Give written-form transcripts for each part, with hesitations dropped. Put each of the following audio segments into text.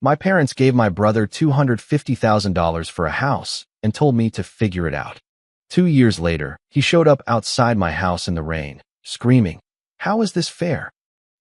My parents gave my brother $250,000 for a house and told me to figure it out. 2 years later, he showed up outside my house in the rain, screaming, "How is this fair?"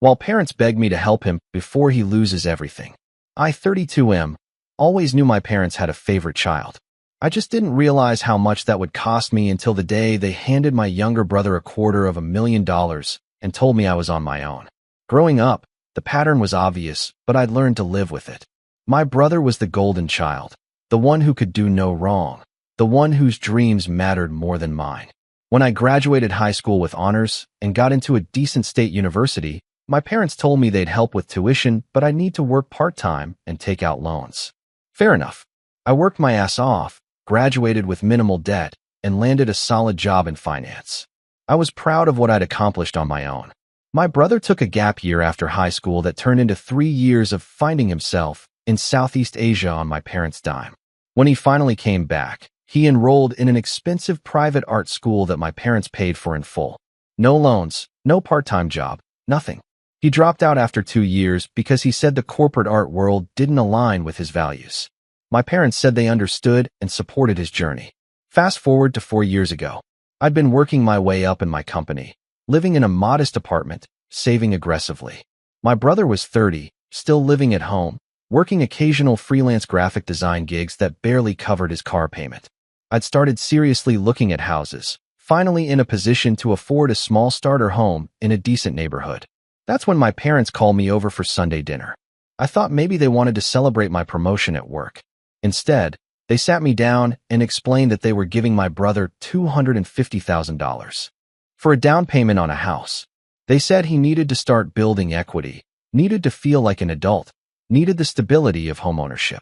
While parents begged me to help him before he loses everything. I, 32M, always knew my parents had a favorite child. I just didn't realize how much that would cost me until the day they handed my younger brother $250,000 and told me I was on my own. Growing up, the pattern was obvious, but I'd learned to live with it. My brother was the golden child, the one who could do no wrong, the one whose dreams mattered more than mine. When I graduated high school with honors and got into a decent state university, my parents told me they'd help with tuition, but I'd need to work part-time and take out loans. Fair enough. I worked my ass off, graduated with minimal debt, and landed a solid job in finance. I was proud of what I'd accomplished on my own. My brother took a gap year after high school that turned into 3 years of finding himself in Southeast Asia on my parents' dime. When he finally came back, he enrolled in an expensive private art school that my parents paid for in full. No loans, no part-time job, nothing. He dropped out after 2 years because he said the corporate art world didn't align with his values. My parents said they understood and supported his journey. Fast forward to 4 years ago. I'd been working my way up in my company, living in a modest apartment, saving aggressively. My brother was 30, still living at home, working occasional freelance graphic design gigs that barely covered his car payment. I'd started seriously looking at houses, finally in a position to afford a small starter home in a decent neighborhood. That's when my parents called me over for Sunday dinner. I thought maybe they wanted to celebrate my promotion at work. Instead, they sat me down and explained that they were giving my brother $250,000 for a down payment on a house. They said he needed to start building equity, needed to feel like an adult, needed the stability of homeownership.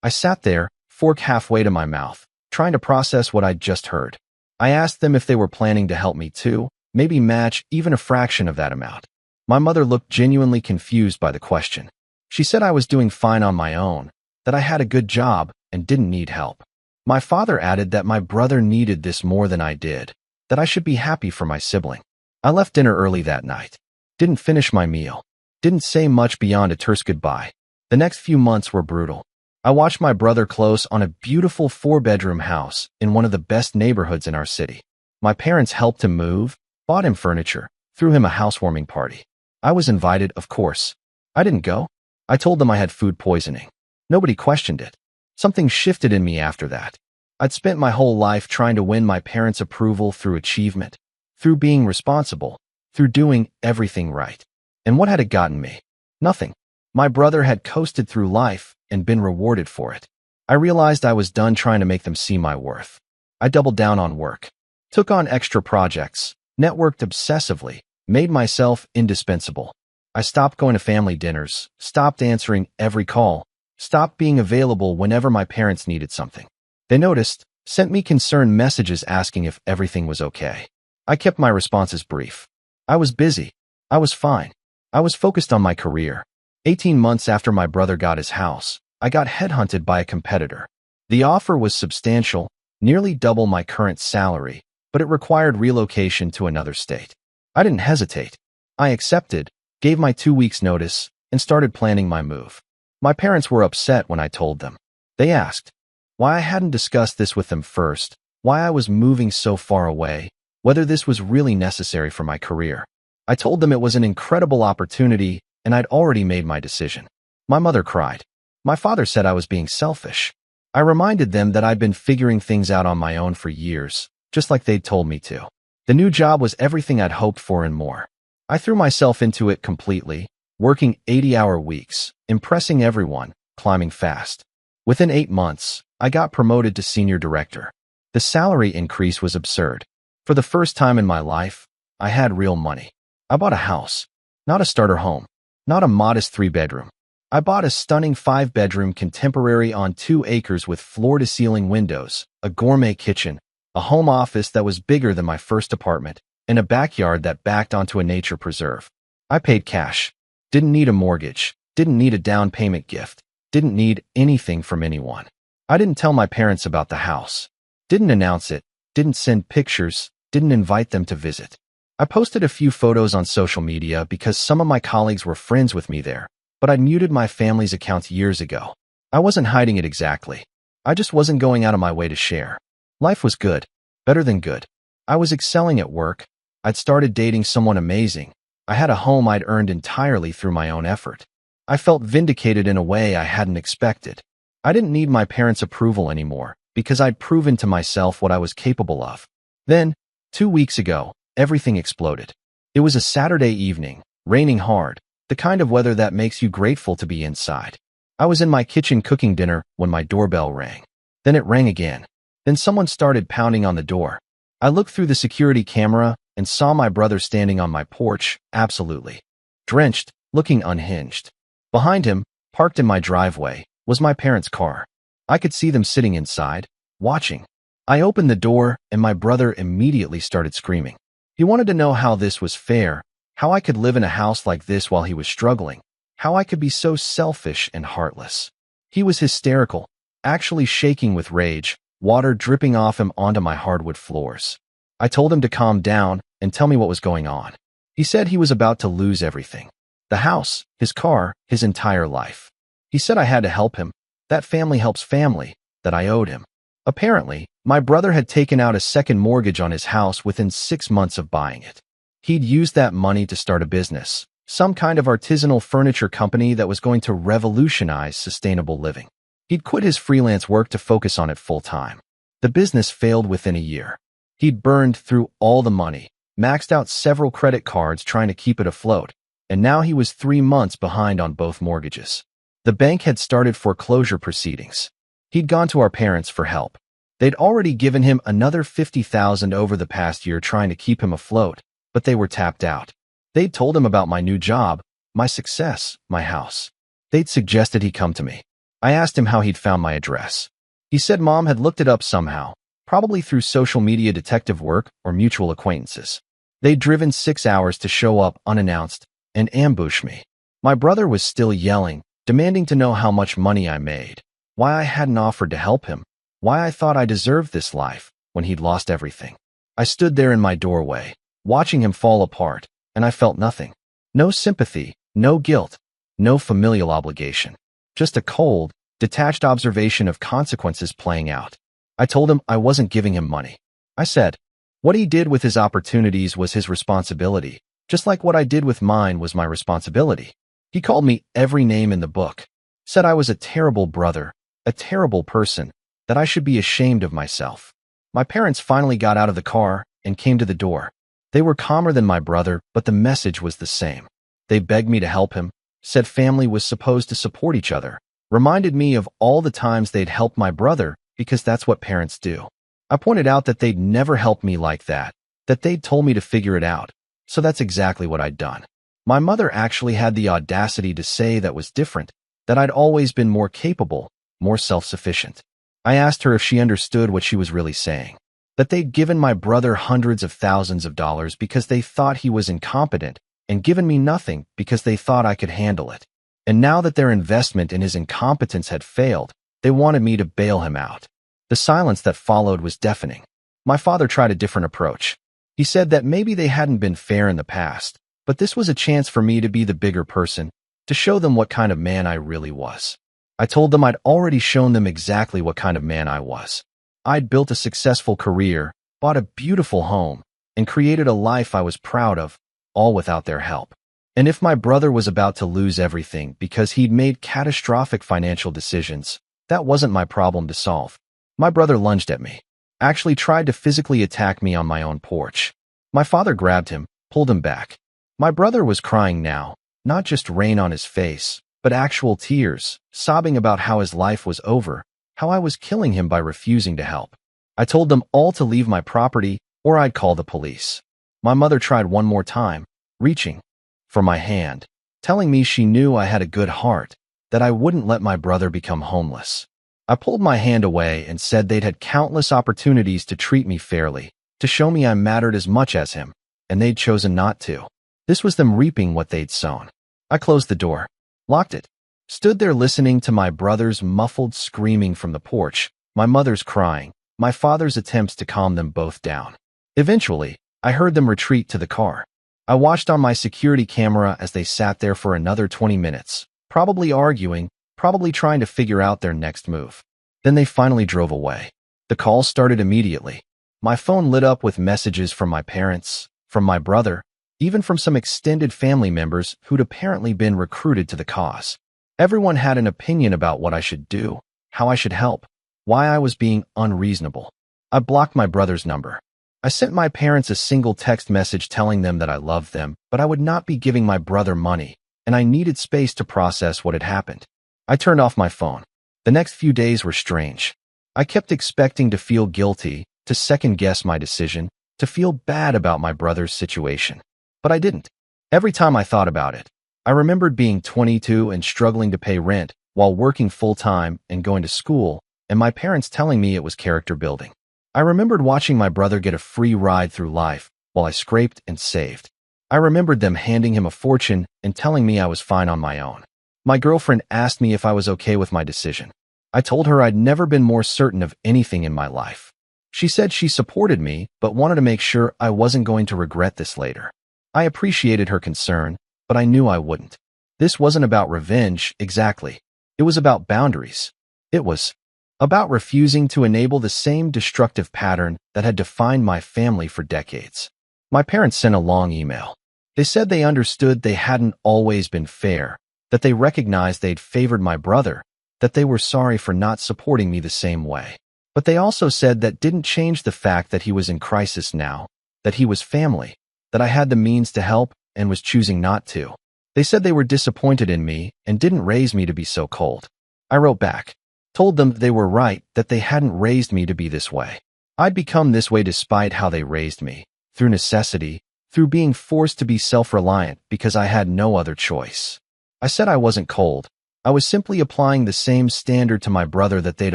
I sat there, fork halfway to my mouth, trying to process what I'd just heard. I asked them if they were planning to help me too, maybe match even a fraction of that amount. My mother looked genuinely confused by the question. She said I was doing fine on my own, that I had a good job and didn't need help. My father added that my brother needed this more than I did, that I should be happy for my sibling. I left dinner early that night. Didn't finish my meal. Didn't say much beyond a terse goodbye. The next few months were brutal. I watched my brother close on a beautiful 4-bedroom house in one of the best neighborhoods in our city. My parents helped him move, bought him furniture, threw him a housewarming party. I was invited, of course. I didn't go. I told them I had food poisoning. Nobody questioned it. Something shifted in me after that. I'd spent my whole life trying to win my parents' approval through achievement, through being responsible, through doing everything right. And what had it gotten me? Nothing. My brother had coasted through life and been rewarded for it. I realized I was done trying to make them see my worth. I doubled down on work, took on extra projects, networked obsessively, made myself indispensable. I stopped going to family dinners, stopped answering every call, stopped being available whenever my parents needed something. They noticed, sent me concerned messages asking if everything was okay. I kept my responses brief. I was busy. I was fine. I was focused on my career. 18 months after my brother got his house, I got headhunted by a competitor. The offer was substantial, nearly double my current salary, but it required relocation to another state. I didn't hesitate. I accepted, gave my 2 weeks' notice, and started planning my move. My parents were upset when I told them. They asked why I hadn't discussed this with them first, why I was moving so far away, whether this was really necessary for my career. I told them it was an incredible opportunity and I'd already made my decision. My mother cried. My father said I was being selfish. I reminded them that I'd been figuring things out on my own for years, just like they'd told me to. The new job was everything I'd hoped for and more. I threw myself into it completely, working 80-hour weeks, impressing everyone, climbing fast. Within 8 months, I got promoted to senior director. The salary increase was absurd. For the first time in my life, I had real money. I bought a house, not a starter home, not a modest 3-bedroom. I bought a stunning 5-bedroom contemporary on 2 acres with floor-to-ceiling windows, a gourmet kitchen, a home office that was bigger than my first apartment, and a backyard that backed onto a nature preserve. I paid cash. Didn't need a mortgage. Didn't need a down payment gift. Didn't need anything from anyone. I didn't tell my parents about the house. Didn't announce it. Didn't send pictures. Didn't invite them to visit. I posted a few photos on social media because some of my colleagues were friends with me there, but I'd muted my family's accounts years ago. I wasn't hiding it exactly. I just wasn't going out of my way to share. Life was good, better than good. I was excelling at work. I'd started dating someone amazing. I had a home I'd earned entirely through my own effort. I felt vindicated in a way I hadn't expected. I didn't need my parents' approval anymore because I'd proven to myself what I was capable of. Then, 2 weeks ago, everything exploded. It was a Saturday evening, raining hard, the kind of weather that makes you grateful to be inside. I was in my kitchen cooking dinner when my doorbell rang. Then it rang again. Then someone started pounding on the door. I looked through the security camera and saw my brother standing on my porch, absolutely drenched, looking unhinged. Behind him, parked in my driveway, was my parents' car. I could see them sitting inside, watching. I opened the door, and my brother immediately started screaming. He wanted to know how this was fair, how I could live in a house like this while he was struggling, how I could be so selfish and heartless. He was hysterical, actually shaking with rage, water dripping off him onto my hardwood floors. I told him to calm down and tell me what was going on. He said he was about to lose everything. The house, his car, his entire life. He said I had to help him, that family helps family, that I owed him. Apparently, my brother had taken out a second mortgage on his house within 6 months of buying it. He'd used that money to start a business, some kind of artisanal furniture company that was going to revolutionize sustainable living. He'd quit his freelance work to focus on it full-time. The business failed within a year. He'd burned through all the money, maxed out several credit cards trying to keep it afloat, and now he was 3 months behind on both mortgages. The bank had started foreclosure proceedings. He'd gone to our parents for help. They'd already given him another $50,000 over the past year trying to keep him afloat, but they were tapped out. They'd told him about my new job, my success, my house. They'd suggested he come to me. I asked him how he'd found my address. He said Mom had looked it up somehow, probably through social media detective work or mutual acquaintances. They'd driven 6 hours to show up unannounced and ambush me. My brother was still yelling, demanding to know how much money I made, why I hadn't offered to help him, why I thought I deserved this life when he'd lost everything. I stood there in my doorway, watching him fall apart, and I felt nothing. No sympathy, no guilt, no familial obligation. Just a cold, detached observation of consequences playing out. I told him I wasn't giving him money. I said, what he did with his opportunities was his responsibility, just like what I did with mine was my responsibility. He called me every name in the book, said I was a terrible brother, a terrible person, that I should be ashamed of myself. My parents finally got out of the car and came to the door. They were calmer than my brother, but the message was the same. They begged me to help him, said family was supposed to support each other, reminded me of all the times they'd helped my brother because that's what parents do. I pointed out that they'd never helped me like that they'd told me to figure it out, so that's exactly what I'd done. My mother actually had the audacity to say that was different, that I'd always been more capable, more self-sufficient. I asked her if she understood what she was really saying, that they'd given my brother hundreds of thousands of dollars because they thought he was incompetent and given me nothing because they thought I could handle it. And now that their investment in his incompetence had failed, they wanted me to bail him out. The silence that followed was deafening. My father tried a different approach. He said that maybe they hadn't been fair in the past, but this was a chance for me to be the bigger person, to show them what kind of man I really was. I told them I'd already shown them exactly what kind of man I was. I'd built a successful career, bought a beautiful home, and created a life I was proud of, all without their help. And if my brother was about to lose everything because he'd made catastrophic financial decisions, that wasn't my problem to solve. My brother lunged at me, actually tried to physically attack me on my own porch. My father grabbed him, pulled him back. My brother was crying now, not just rain on his face, but actual tears, sobbing about how his life was over, how I was killing him by refusing to help. I told them all to leave my property or I'd call the police. My mother tried one more time, reaching for my hand, telling me she knew I had a good heart, that I wouldn't let my brother become homeless. I pulled my hand away and said they'd had countless opportunities to treat me fairly, to show me I mattered as much as him, and they'd chosen not to. This was them reaping what they'd sown. I closed the door, locked it, stood there listening to my brother's muffled screaming from the porch, my mother's crying, my father's attempts to calm them both down. Eventually, I heard them retreat to the car. I watched on my security camera as they sat there for another 20 minutes, probably arguing, probably trying to figure out their next move. Then they finally drove away. The call started immediately. My phone lit up with messages from my parents, from my brother, even from some extended family members who'd apparently been recruited to the cause. Everyone had an opinion about what I should do, how I should help, why I was being unreasonable. I blocked my brother's number. I sent my parents a single text message telling them that I loved them, but I would not be giving my brother money, and I needed space to process what had happened. I turned off my phone. The next few days were strange. I kept expecting to feel guilty, to second-guess my decision, to feel bad about my brother's situation. But I didn't. Every time I thought about it, I remembered being 22 and struggling to pay rent while working full-time and going to school, and my parents telling me it was character building. I remembered watching my brother get a free ride through life while I scraped and saved. I remembered them handing him a fortune and telling me I was fine on my own. My girlfriend asked me if I was okay with my decision. I told her I'd never been more certain of anything in my life. She said she supported me, but wanted to make sure I wasn't going to regret this later. I appreciated her concern, but I knew I wouldn't. This wasn't about revenge, exactly. It was about boundaries. It was about refusing to enable the same destructive pattern that had defined my family for decades. My parents sent a long email. They said they understood they hadn't always been fair, that they recognized they'd favored my brother, that they were sorry for not supporting me the same way. But they also said that didn't change the fact that he was in crisis now, that he was family, that I had the means to help and was choosing not to. They said they were disappointed in me and didn't raise me to be so cold. I wrote back, told them they were right, that they hadn't raised me to be this way. I'd become this way despite how they raised me, through necessity, through being forced to be self-reliant because I had no other choice. I said I wasn't cold. I was simply applying the same standard to my brother that they'd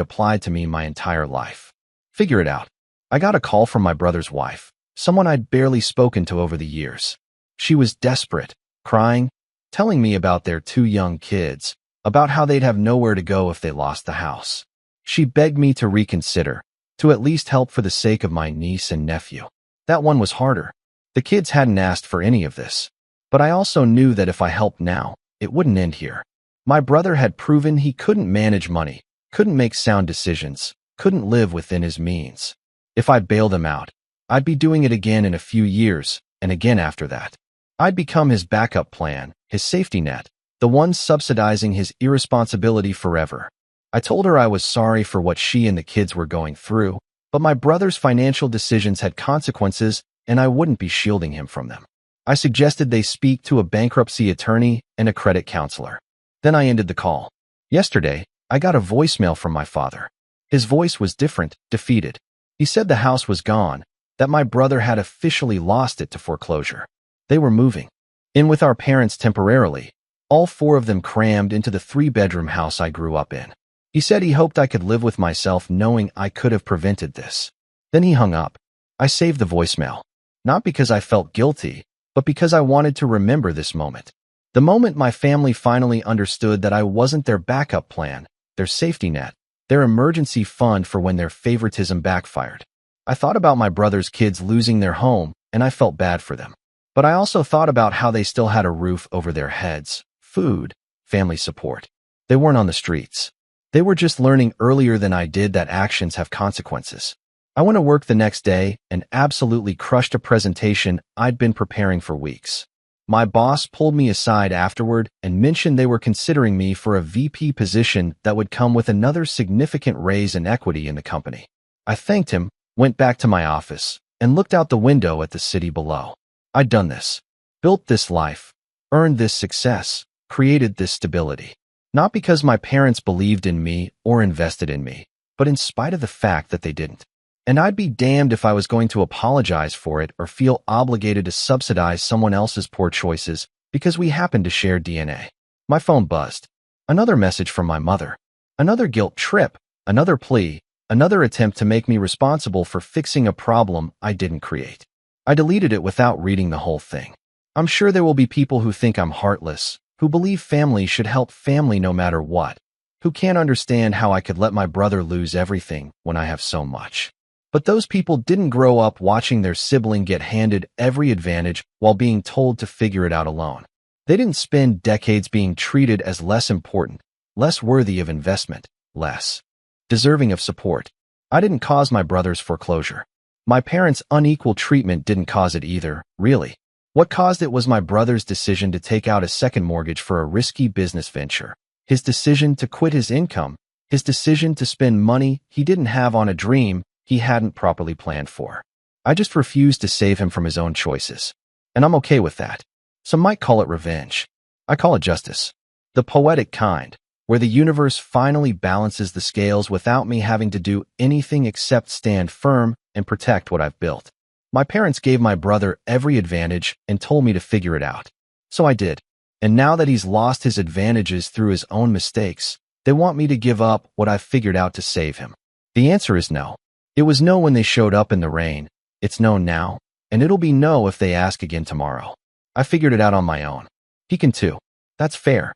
applied to me my entire life. Figure it out. I got a call from my brother's wife, someone I'd barely spoken to over the years. She was desperate, crying, telling me about their 2 young kids, about how they'd have nowhere to go if they lost the house. She begged me to reconsider, to at least help for the sake of my niece and nephew. That one was harder. The kids hadn't asked for any of this. But I also knew that if I helped now, it wouldn't end here. My brother had proven he couldn't manage money, couldn't make sound decisions, couldn't live within his means. If I bailed him out, I'd be doing it again in a few years, and again after that. I'd become his backup plan, his safety net, the one subsidizing his irresponsibility forever. I told her I was sorry for what she and the kids were going through, but my brother's financial decisions had consequences, and I wouldn't be shielding him from them. I suggested they speak to a bankruptcy attorney and a credit counselor. Then I ended the call. Yesterday, I got a voicemail from my father. His voice was different, defeated. He said the house was gone, that my brother had officially lost it to foreclosure. They were moving in with our parents temporarily, all 4 of them crammed into the 3-bedroom house I grew up in. He said he hoped I could live with myself knowing I could have prevented this. Then he hung up. I saved the voicemail, not because I felt guilty, but because I wanted to remember this moment. The moment my family finally understood that I wasn't their backup plan, their safety net, their emergency fund for when their favoritism backfired. I thought about my brother's kids losing their home, and I felt bad for them. But I also thought about how they still had a roof over their heads, food, family support. They weren't on the streets. They were just learning earlier than I did that actions have consequences. I went to work the next day and absolutely crushed a presentation I'd been preparing for weeks. My boss pulled me aside afterward and mentioned they were considering me for a VP position that would come with another significant raise in equity in the company. I thanked him, went back to my office, and looked out the window at the city below. I'd done this, built this life, earned this success, created this stability. Not because my parents believed in me or invested in me, but in spite of the fact that they didn't. And I'd be damned if I was going to apologize for it or feel obligated to subsidize someone else's poor choices because we happened to share DNA. My phone buzzed. Another message from my mother. Another guilt trip, another plea, another attempt to make me responsible for fixing a problem I didn't create. I deleted it without reading the whole thing. I'm sure there will be people who think I'm heartless, who believe family should help family no matter what, who can't understand how I could let my brother lose everything when I have so much. But those people didn't grow up watching their sibling get handed every advantage while being told to figure it out alone. They didn't spend decades being treated as less important, less worthy of investment, less deserving of support. I didn't cause my brother's foreclosure. My parents' unequal treatment didn't cause it either, really. What caused it was my brother's decision to take out a second mortgage for a risky business venture, his decision to quit his income, his decision to spend money he didn't have on a dream he hadn't properly planned for. I just refused to save him from his own choices. And I'm okay with that. Some might call it revenge. I call it justice. The poetic kind, where the universe finally balances the scales without me having to do anything except stand firm and protect what I've built. My parents gave my brother every advantage and told me to figure it out. So I did. And now that he's lost his advantages through his own mistakes, they want me to give up what I've figured out to save him. The answer is no. It was no when they showed up in the rain. It's no now, and it'll be no if they ask again tomorrow. I figured it out on my own. He can too. That's fair.